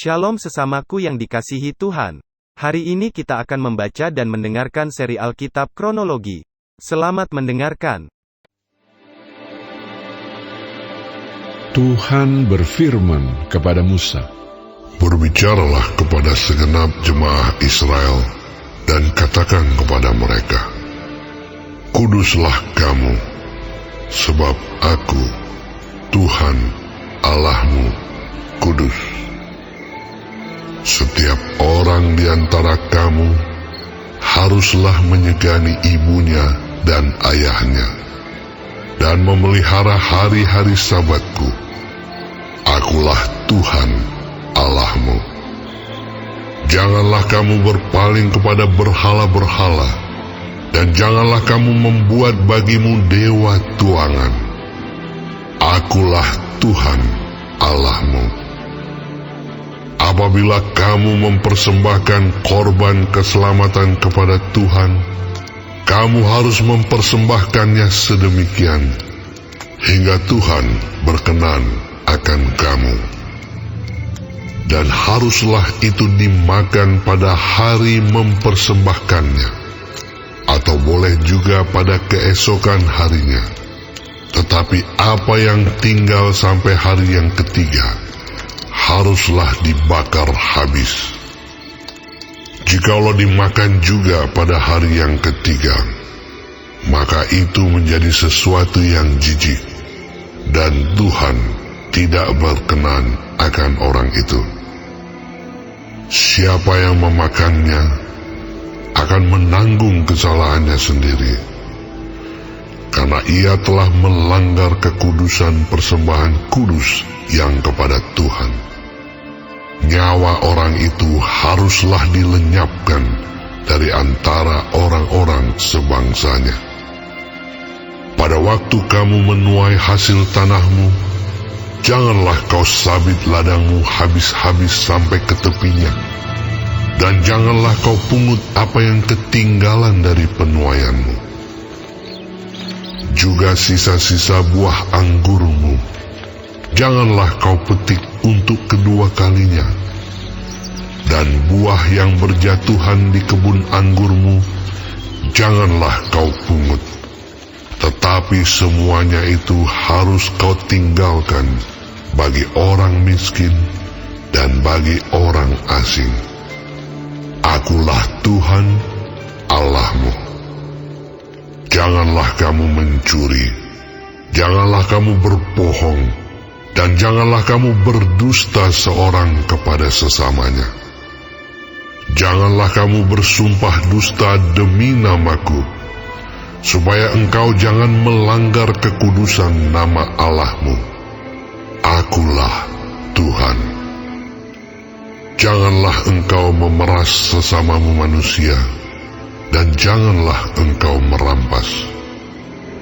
Shalom sesamaku yang dikasihi Tuhan. Hari ini kita akan membaca dan mendengarkan seri Alkitab Kronologi. Selamat mendengarkan. Tuhan berfirman kepada Musa, "Berbicaralah kepada segenap jemaah Israel, dan katakan kepada mereka, Kuduslah kamu, sebab Aku, Tuhan Allahmu, kudus. Setiap orang di antara kamu haruslah menyegani ibunya dan ayahnya, dan memelihara hari-hari Sabatku. Akulah Tuhan Allahmu. Janganlah kamu berpaling kepada berhala-berhala, dan janganlah kamu membuat bagimu dewa tuangan. Akulah Tuhan Allahmu. Apabila kamu mempersembahkan korban keselamatan kepada Tuhan, kamu harus mempersembahkannya sedemikian, hingga Tuhan berkenan akan kamu. Dan haruslah itu dimakan pada hari mempersembahkannya, atau boleh juga pada keesokan harinya. Tetapi apa yang tinggal sampai hari yang ketiga, haruslah dibakar habis. Jikalau dimakan juga pada hari yang ketiga, maka itu menjadi sesuatu yang jijik, dan Tuhan tidak berkenan akan orang itu. Siapa yang memakannya akan menanggung kesalahannya sendiri, karena ia telah melanggar kekudusan persembahan kudus yang kepada Tuhan. Nyawa orang itu haruslah dilenyapkan dari antara orang-orang sebangsanya. Pada waktu kamu menuai hasil tanahmu, janganlah kau sabit ladangmu habis-habis sampai ke tepinya, dan janganlah kau pungut apa yang ketinggalan dari penuaianmu. Juga sisa-sisa buah anggurmu, janganlah kau petik untuk kedua kalinya, dan buah yang berjatuhan di kebun anggurmu, janganlah kau pungut. Tetapi semuanya itu harus kau tinggalkan bagi orang miskin dan bagi orang asing. Akulah Tuhan Allahmu. Janganlah kamu mencuri, janganlah kamu berbohong, dan janganlah kamu berdusta seorang kepada sesamanya. Janganlah kamu bersumpah dusta demi namaku, supaya engkau jangan melanggar kekudusan nama Allahmu. Akulah Tuhan. Janganlah engkau memeras sesamamu manusia, dan janganlah engkau merampas.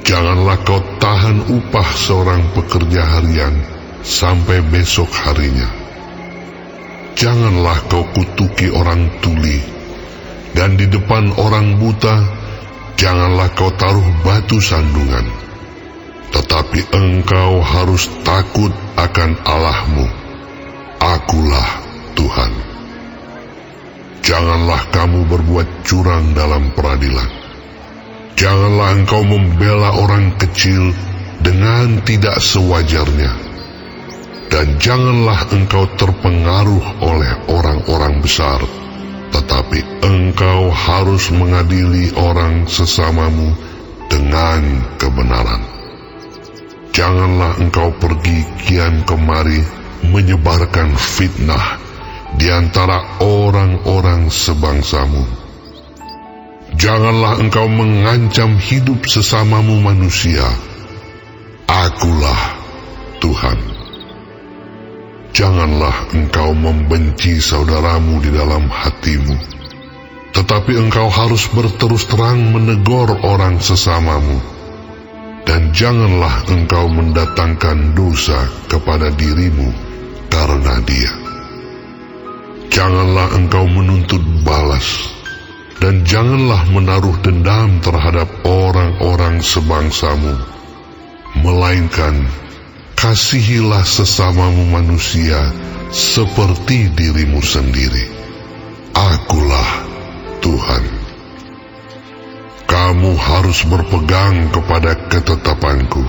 Janganlah kau tahan upah seorang pekerja harian sampai besok harinya. Janganlah kau kutuki orang tuli, dan di depan orang buta janganlah kau taruh batu sandungan. Tetapi engkau harus takut akan Allahmu. Akulah Tuhan. Janganlah kamu berbuat curang dalam peradilan. Janganlah engkau membela orang kecil dengan tidak sewajarnya. Dan janganlah engkau terpengaruh oleh orang-orang besar, tetapi engkau harus mengadili orang sesamamu dengan kebenaran. Janganlah engkau pergi kian kemari menyebarkan fitnah di antara orang-orang sebangsamu. Janganlah engkau mengancam hidup sesamamu manusia. Akulah Tuhan. Janganlah engkau membenci saudaramu di dalam hatimu, tetapi engkau harus berterus terang menegur orang sesamamu, dan janganlah engkau mendatangkan dosa kepada dirimu karena dia. Janganlah engkau menuntut balas, dan janganlah menaruh dendam terhadap orang-orang sebangsamu, melainkan kasihilah sesamamu manusia seperti dirimu sendiri. Akulah Tuhan. Kamu harus berpegang kepada ketetapanku.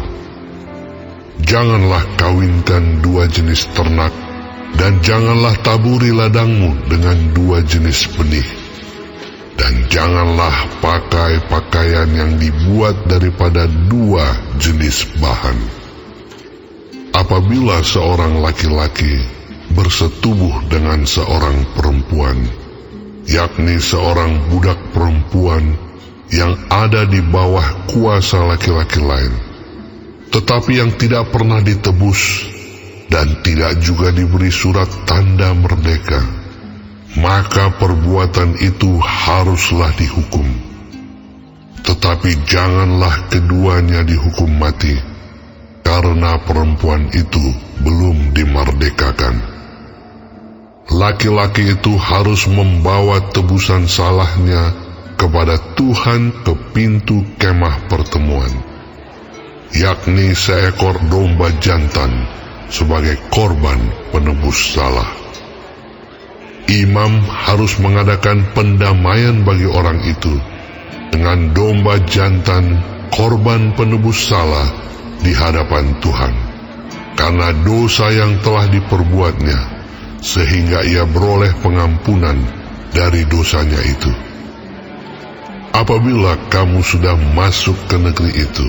Janganlah kawinkan dua jenis ternak, dan janganlah taburi ladangmu dengan dua jenis benih. Dan janganlah pakai pakaian yang dibuat daripada dua jenis bahan. Apabila seorang laki-laki bersetubuh dengan seorang perempuan, yakni seorang budak perempuan yang ada di bawah kuasa laki-laki lain, tetapi yang tidak pernah ditebus dan tidak juga diberi surat tanda merdeka, maka perbuatan itu haruslah dihukum. Tetapi janganlah keduanya dihukum mati, karena perempuan itu belum dimerdekakan. Laki-laki itu harus membawa tebusan salahnya kepada Tuhan ke pintu kemah pertemuan, yakni seekor domba jantan sebagai korban penebus salah. Imam harus mengadakan pendamaian bagi orang itu dengan domba jantan korban penebus salah di hadapan Tuhan, karena dosa yang telah diperbuatnya, sehingga ia beroleh pengampunan dari dosanya itu. Apabila kamu sudah masuk ke negeri itu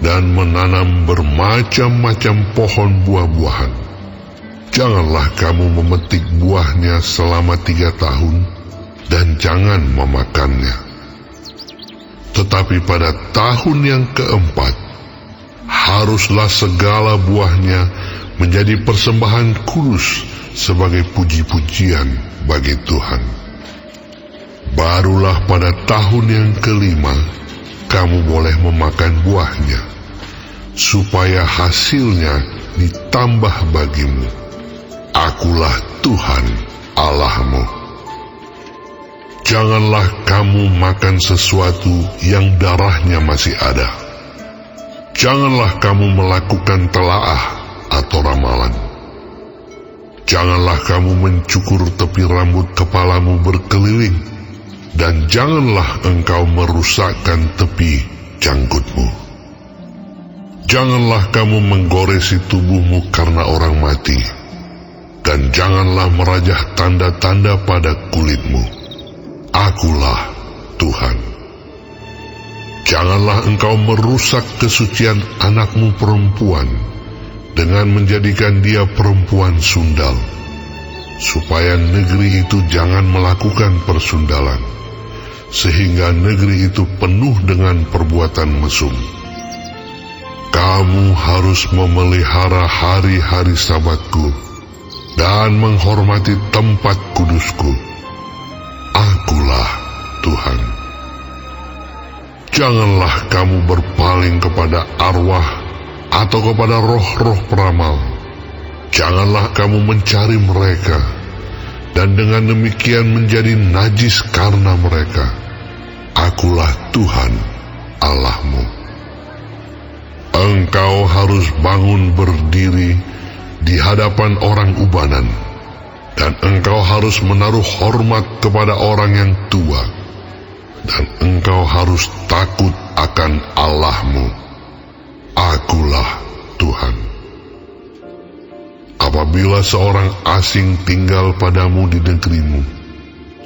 dan menanam bermacam-macam pohon buah-buahan, janganlah kamu memetik buahnya selama 3 tahun dan jangan memakannya. Tetapi pada tahun yang keempat, haruslah segala buahnya menjadi persembahan kudus sebagai puji-pujian bagi Tuhan. Barulah pada tahun yang kelima, kamu boleh memakan buahnya, supaya hasilnya ditambah bagimu. Akulah Tuhan Allahmu. Janganlah kamu makan sesuatu yang darahnya masih ada. Janganlah kamu melakukan telaah atau ramalan. Janganlah kamu mencukur tepi rambut kepalamu berkeliling, dan janganlah engkau merusakkan tepi janggutmu. Janganlah kamu menggoresi tubuhmu karena orang mati, dan janganlah merajah tanda-tanda pada kulitmu. Akulah Tuhan. Janganlah engkau merusak kesucian anakmu perempuan dengan menjadikan dia perempuan sundal, supaya negeri itu jangan melakukan persundalan, sehingga negeri itu penuh dengan perbuatan mesum. Kamu harus memelihara hari-hari Sabatku dan menghormati tempat kudusku. Akulah Tuhan. Janganlah kamu berpaling kepada arwah atau kepada roh-roh peramal. Janganlah kamu mencari mereka, dan dengan demikian menjadi najis karena mereka. Akulah Tuhan Allahmu. Engkau harus bangun berdiri di hadapan orang ubanan, dan engkau harus menaruh hormat kepada orang yang tua, dan engkau harus takut akan Allahmu. Akulah Tuhan. Apabila seorang asing tinggal padamu di negerimu,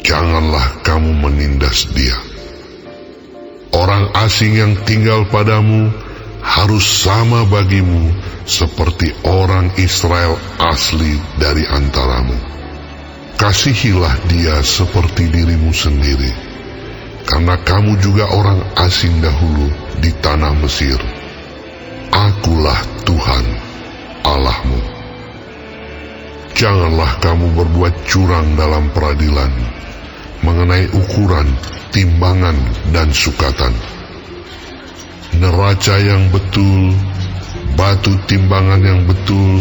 janganlah kamu menindas dia. Orang asing yang tinggal padamu harus sama bagimu seperti orang Israel asli dari antaramu. Kasihilah dia seperti dirimu sendiri, karena kamu juga orang asing dahulu di tanah Mesir. Akulah Tuhan Allahmu. Janganlah kamu berbuat curang dalam peradilan mengenai ukuran, timbangan, dan sukatan. Neraca yang betul, batu timbangan yang betul,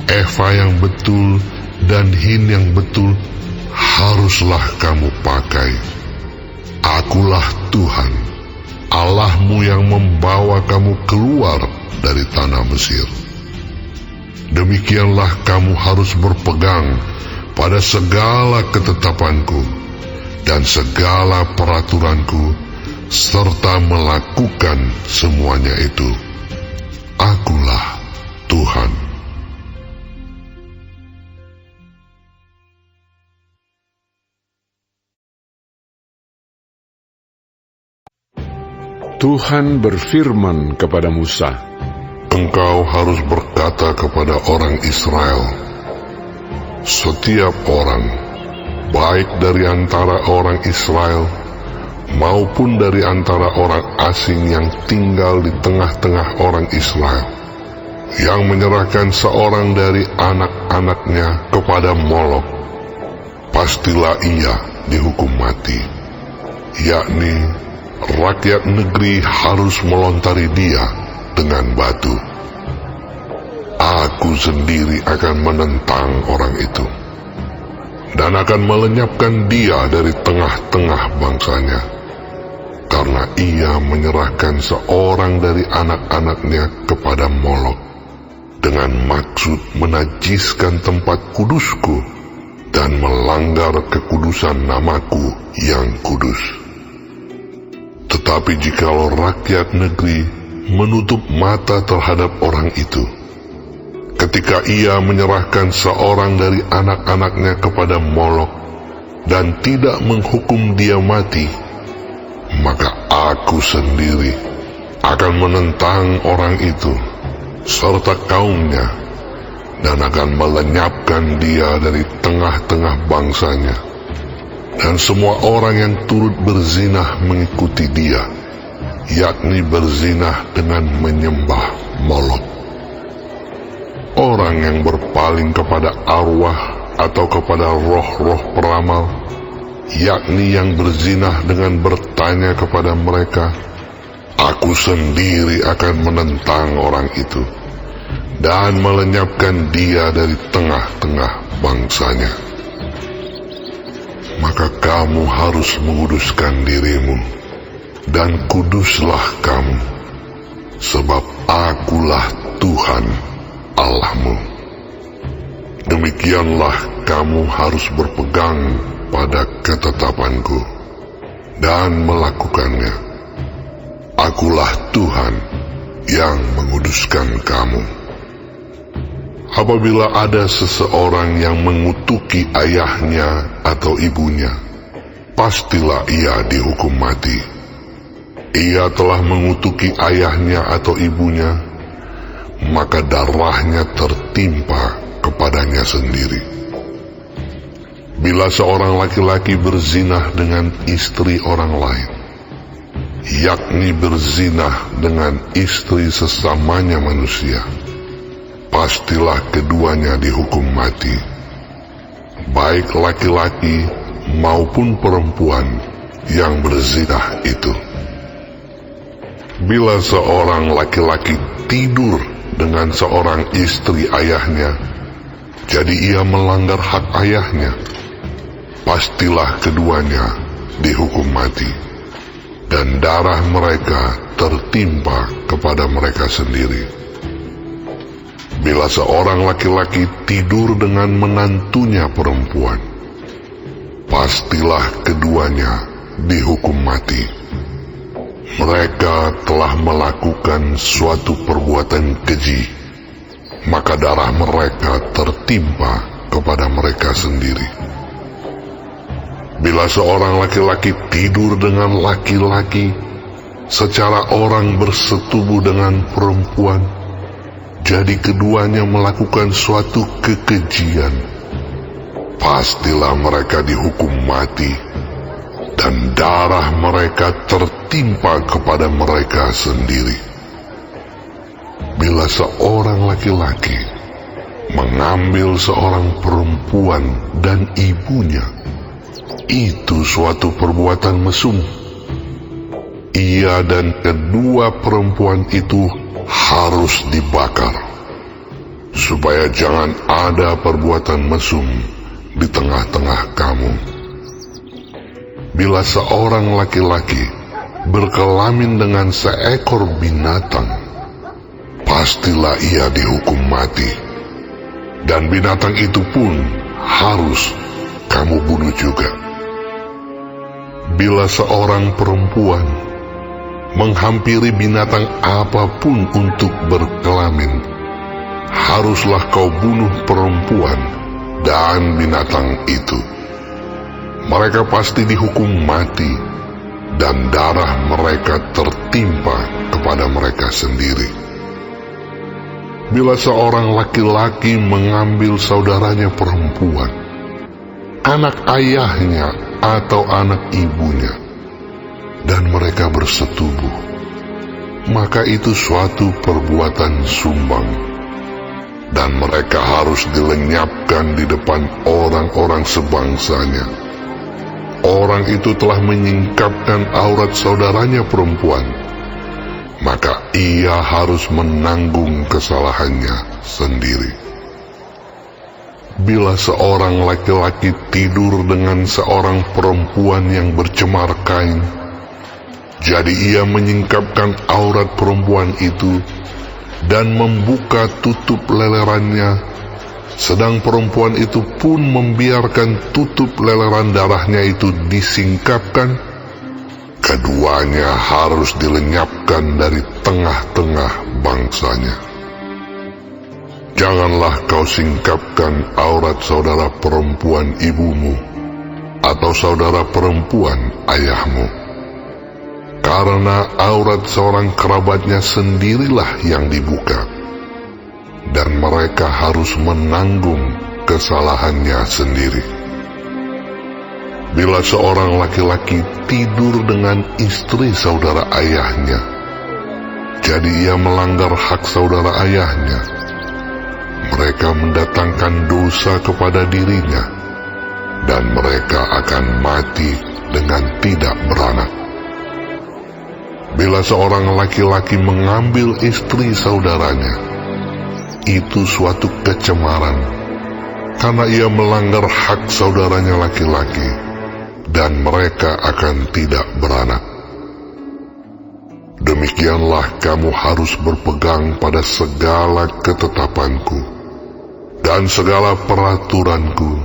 eva yang betul, dan hin yang betul haruslah kamu pakai. Akulah Tuhan Allahmu yang membawa kamu keluar dari tanah Mesir. demikianlah kamu harus berpegang pada segala ketetapanku dan segala peraturanku, serta melakukan semuanya itu. Akulah Tuhan. Tuhan berfirman kepada Musa, Engkau harus berkata kepada orang Israel, setiap orang, baik dari antara orang Israel maupun dari antara orang asing yang tinggal di tengah-tengah orang Israel, yang menyerahkan seorang dari anak-anaknya kepada Molok, pastilah ia dihukum mati, yakni rakyat negeri harus melontari dia dengan batu. Aku sendiri akan menentang orang itu dan akan melenyapkan dia dari tengah-tengah bangsanya, karena ia menyerahkan seorang dari anak-anaknya kepada Molok dengan maksud menajiskan tempat kudusku dan melanggar kekudusan namaku yang kudus. Tetapi jikalau rakyat negeri menutup mata terhadap orang itu, ketika ia menyerahkan seorang dari anak-anaknya kepada Molok dan tidak menghukum dia mati, maka aku sendiri akan menentang orang itu serta kaumnya dan akan melenyapkan dia dari tengah-tengah bangsanya. Dan semua orang yang turut berzinah mengikuti dia, yakni berzinah dengan menyembah Molok. Orang yang berpaling kepada arwah atau kepada roh-roh peramal, yakni yang berzinah dengan bertanya kepada mereka, aku sendiri akan menentang orang itu dan melenyapkan dia dari tengah-tengah bangsanya. Maka kamu harus menguduskan dirimu, dan kuduslah kamu, sebab akulah Tuhan Allahmu. Demikianlah kamu harus berpegang pada ketetapanku dan melakukannya. Akulah Tuhan yang menguduskan kamu. Apabila ada seseorang yang mengutuki ayahnya atau ibunya, pastilah ia dihukum mati. Ia telah mengutuki ayahnya atau ibunya, maka darahnya tertimpa kepadanya sendiri. Bila seorang laki-laki berzinah dengan istri orang lain, yakni berzinah dengan istri sesamanya manusia, pastilah keduanya dihukum mati, baik laki-laki maupun perempuan yang berzinah itu. Bila seorang laki-laki tidur dengan seorang istri ayahnya, jadi ia melanggar hak ayahnya, pastilah keduanya dihukum mati, dan darah mereka tertimpa kepada mereka sendiri. Bila seorang laki-laki tidur dengan menantunya perempuan, pastilah keduanya dihukum mati. Mereka telah melakukan suatu perbuatan keji, maka darah mereka tertimpa kepada mereka sendiri. Bila seorang laki-laki tidur dengan laki-laki, secara orang bersetubuh dengan perempuan, jadi keduanya melakukan suatu kekejian, pastilah mereka dihukum mati, dan darah mereka tertimpa kepada mereka sendiri. Bila seorang laki-laki mengambil seorang perempuan dan ibunya, itu suatu perbuatan mesum. Ia dan kedua perempuan itu harus dibakar, supaya jangan ada perbuatan mesum di tengah-tengah kamu. Bila seorang laki-laki berkelamin dengan seekor binatang, pastilah ia dihukum mati, dan binatang itu pun harus kamu bunuh juga. Bila seorang perempuan menghampiri binatang apapun untuk berkelamin, haruslah kau bunuh perempuan dan binatang itu. Mereka pasti dihukum mati, dan darah mereka tertimpa kepada mereka sendiri. Bila seorang laki-laki mengambil saudaranya perempuan, anak ayahnya atau anak ibunya, dan mereka bersetubuh, maka itu suatu perbuatan sumbang, dan mereka harus dilenyapkan di depan orang-orang sebangsanya. Orang itu telah menyingkapkan aurat saudaranya perempuan, maka ia harus menanggung kesalahannya sendiri. Bila seorang laki-laki tidur dengan seorang perempuan yang bercemar kain, jadi ia menyingkapkan aurat perempuan itu dan membuka tutup lelerannya, sedang perempuan itu pun membiarkan tutup leleran darahnya itu disingkapkan, keduanya harus dilenyapkan dari tengah-tengah bangsanya. Janganlah kau singkapkan aurat saudara perempuan ibumu atau saudara perempuan ayahmu, karena aurat seorang kerabatnya sendirilah yang dibuka, dan mereka harus menanggung kesalahannya sendiri. Bila seorang laki-laki tidur dengan istri saudara ayahnya, jadi ia melanggar hak saudara ayahnya, mereka mendatangkan dosa kepada dirinya, dan mereka akan mati dengan tidak beranak. Bila seorang laki-laki mengambil istri saudaranya, itu suatu kecemaran, karena ia melanggar hak saudaranya laki-laki, dan mereka akan tidak beranak. Demikianlah kamu harus berpegang pada segala ketetapanku dan segala peraturanku,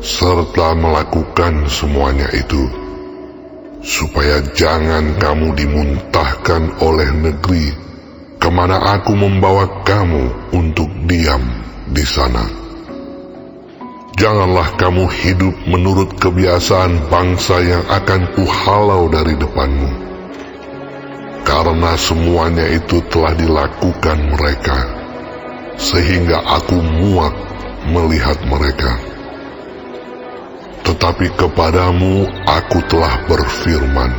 serta melakukan semuanya itu, supaya jangan kamu dimuntahkan oleh negeri kemana aku membawa kamu untuk diam di sana. Janganlah kamu hidup menurut kebiasaan bangsa yang akan kuhalau dari depanmu, karena semuanya itu telah dilakukan mereka, sehingga aku muak melihat mereka. Tetapi kepadamu aku telah berfirman,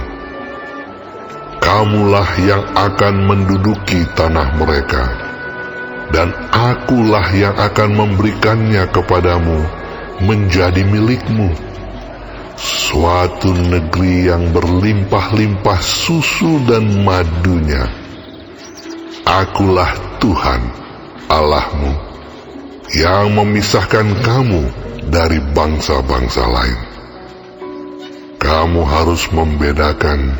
kamulah yang akan menduduki tanah mereka, dan akulah yang akan memberikannya kepadamu menjadi milikmu, suatu negeri yang berlimpah-limpah susu dan madunya. Akulah Tuhan Allahmu, yang memisahkan kamu dari bangsa-bangsa lain. Kamu harus membedakan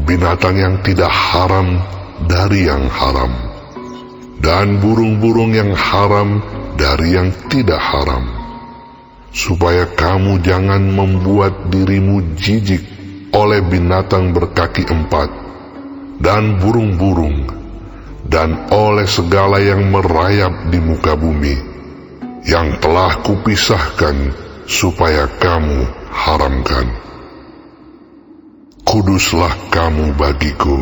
binatang yang tidak haram dari yang haram, dan burung-burung yang haram dari yang tidak haram, supaya kamu jangan membuat dirimu jijik oleh binatang berkaki empat, dan burung-burung, dan oleh segala yang merayap di muka bumi, yang telah kupisahkan supaya kamu haramkan. Kuduslah kamu bagiku,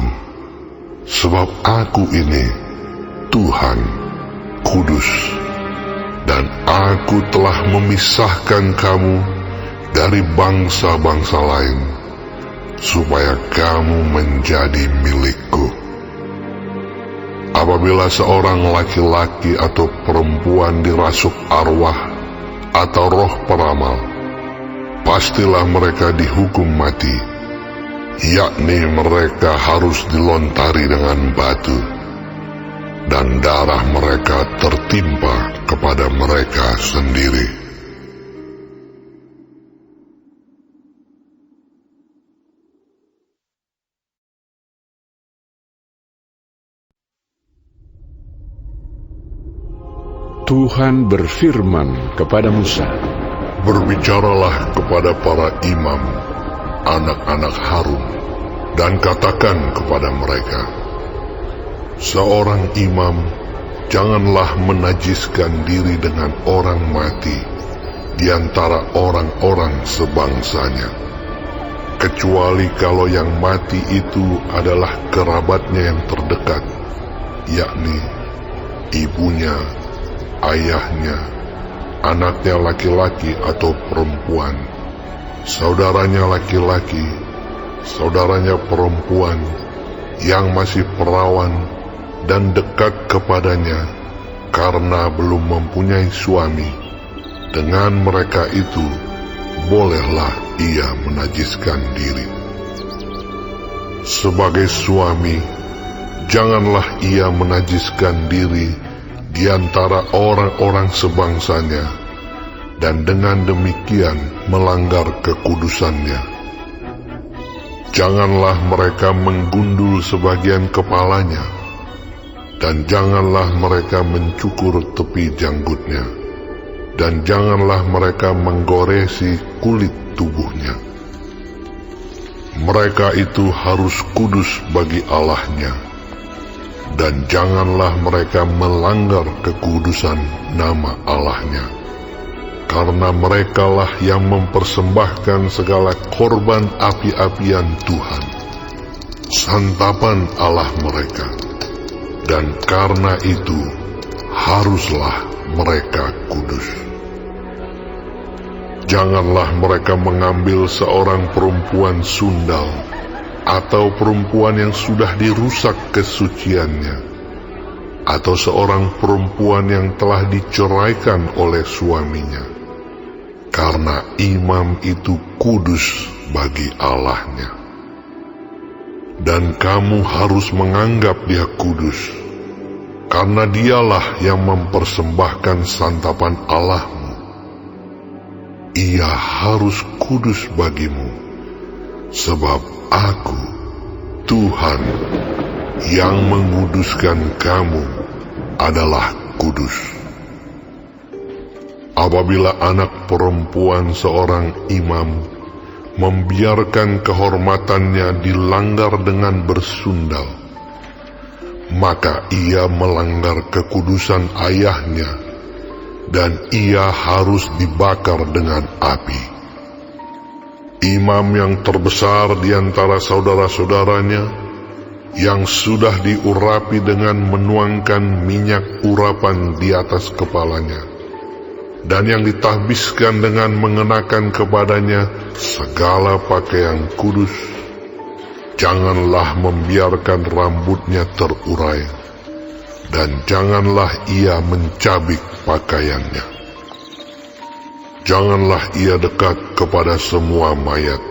sebab aku ini Tuhan kudus, dan aku telah memisahkan kamu dari bangsa-bangsa lain, supaya kamu menjadi milikku. Apabila seorang laki-laki atau perempuan dirasuk arwah atau roh peramal, pastilah mereka dihukum mati, yakni mereka harus dilontari dengan batu, dan darah mereka tertimpa kepada mereka sendiri. Tuhan berfirman kepada Musa, Berbicaralah kepada para imam, anak-anak Harun, dan katakan kepada mereka, seorang imam janganlah menajiskan diri dengan orang mati di antara orang-orang sebangsanya, kecuali kalau yang mati itu adalah kerabatnya yang terdekat, yakni ibunya, ayahnya, anaknya laki-laki atau perempuan, saudaranya laki-laki, saudaranya perempuan yang masih perawan dan dekat kepadanya karena belum mempunyai suami. Dengan mereka itu bolehlah ia menajiskan diri. Sebagai suami, janganlah ia menajiskan diri di antara orang-orang sebangsanya, dan dengan demikian melanggar kekudusannya. Janganlah mereka menggundul sebagian kepalanya, dan janganlah mereka mencukur tepi janggutnya, dan janganlah mereka menggoresi kulit tubuhnya. Mereka itu harus kudus bagi Allahnya, dan janganlah mereka melanggar kekudusan nama Allahnya, karena merekalah yang mempersembahkan segala korban api-apian Tuhan, santapan Allah mereka, dan karena itu haruslah mereka kudus. Janganlah mereka mengambil seorang perempuan sundal atau perempuan yang sudah dirusak kesuciannya, atau seorang perempuan yang telah diceraikan oleh suaminya, karena imam itu kudus bagi Allahnya. Dan kamu harus menganggap dia kudus, karena dialah yang mempersembahkan santapan Allahmu. Ia harus kudus bagimu, sebab Aku, Tuhan, yang menguduskan kamu adalah kudus. Apabila anak perempuan seorang imam membiarkan kehormatannya dilanggar dengan bersundal, maka ia melanggar kekudusan ayahnya, dan ia harus dibakar dengan api. Imam yang terbesar di antara saudara-saudaranya, yang sudah diurapi dengan menuangkan minyak urapan di atas kepalanya, dan yang ditahbiskan dengan mengenakan kepadanya segala pakaian kudus, janganlah membiarkan rambutnya terurai, dan janganlah ia mencabik pakaiannya. Janganlah ia dekat kepada semua mayat,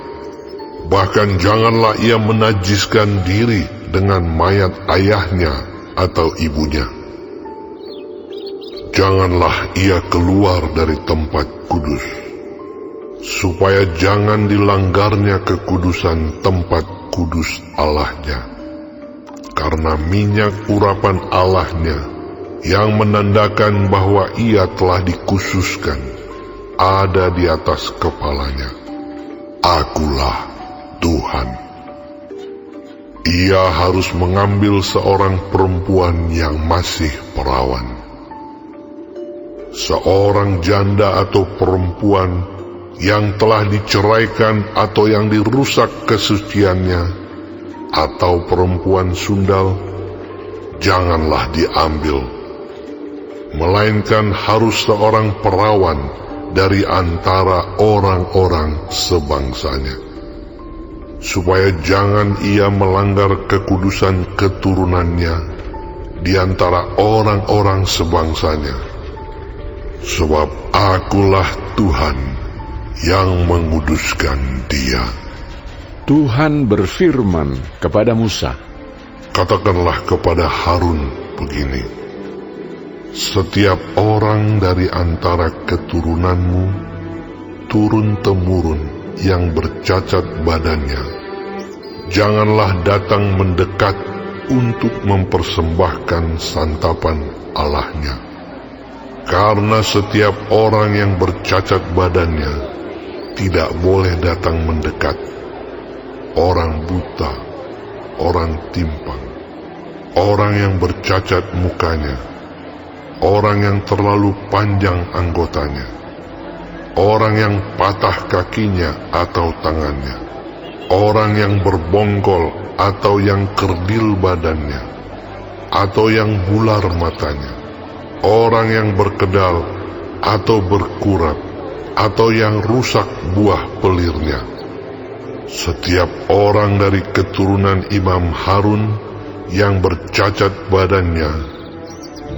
bahkan janganlah ia menajiskan diri dengan mayat ayahnya atau ibunya. Janganlah ia keluar dari tempat kudus, supaya jangan dilanggarnya kekudusan tempat kudus Allahnya, karena minyak urapan Allahnya yang menandakan bahwa ia telah dikhususkan ada di atas kepalanya. Akulah Tuhan. Ia harus mengambil seorang perempuan yang masih perawan, seorang janda atau perempuan yang telah diceraikan atau yang dirusak kesuciannya, atau perempuan sundal, janganlah diambil, melainkan harus seorang perawan dari antara orang-orang sebangsanya, supaya jangan ia melanggar kekudusan keturunannya di antara orang-orang sebangsanya, sebab Akulah Tuhan yang menguduskan dia. Tuhan berfirman kepada Musa, Katakanlah kepada Harun begini, setiap orang dari antara keturunanmu, turun-temurun yang bercacat badannya, janganlah datang mendekat untuk mempersembahkan santapan Allahnya. Karena setiap orang yang bercacat badannya tidak boleh datang mendekat. Orang buta, orang timpang, orang yang bercacat mukanya, orang yang terlalu panjang anggotanya, orang yang patah kakinya atau tangannya, orang yang berbongkol atau yang kerdil badannya, atau yang bular matanya, orang yang berkedal atau berkurap, atau yang rusak buah pelirnya. Setiap orang dari keturunan Imam Harun yang bercacat badannya,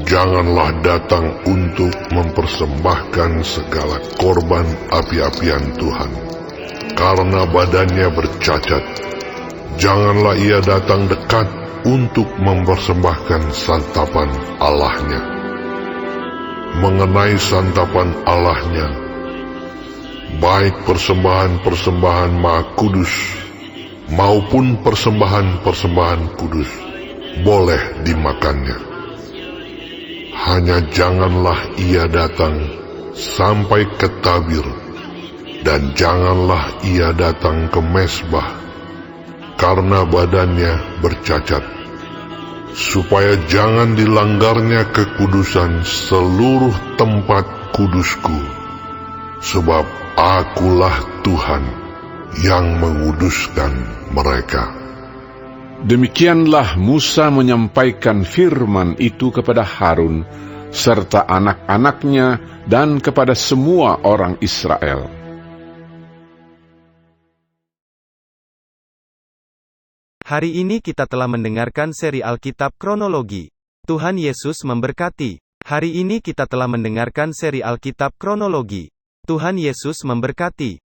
janganlah datang untuk mempersembahkan segala korban api-apian Tuhan, karena badannya bercacat. Janganlah ia datang dekat untuk mempersembahkan santapan Allahnya. Mengenai santapan Allahnya, baik persembahan-persembahan Maha Kudus maupun persembahan-persembahan kudus, boleh dimakannya. Hanya janganlah ia datang sampai ke tabir, dan janganlah ia datang ke mezbah, karena badannya bercacat, supaya jangan dilanggarnya kekudusan seluruh tempat kudusku, sebab Akulah Tuhan yang menguduskan mereka. Demikianlah Musa menyampaikan firman itu kepada Harun, serta anak-anaknya dan kepada semua orang Israel. Hari ini kita telah mendengarkan seri Alkitab Kronologi. Tuhan Yesus memberkati. Hari ini kita telah mendengarkan seri Alkitab Kronologi. Tuhan Yesus memberkati.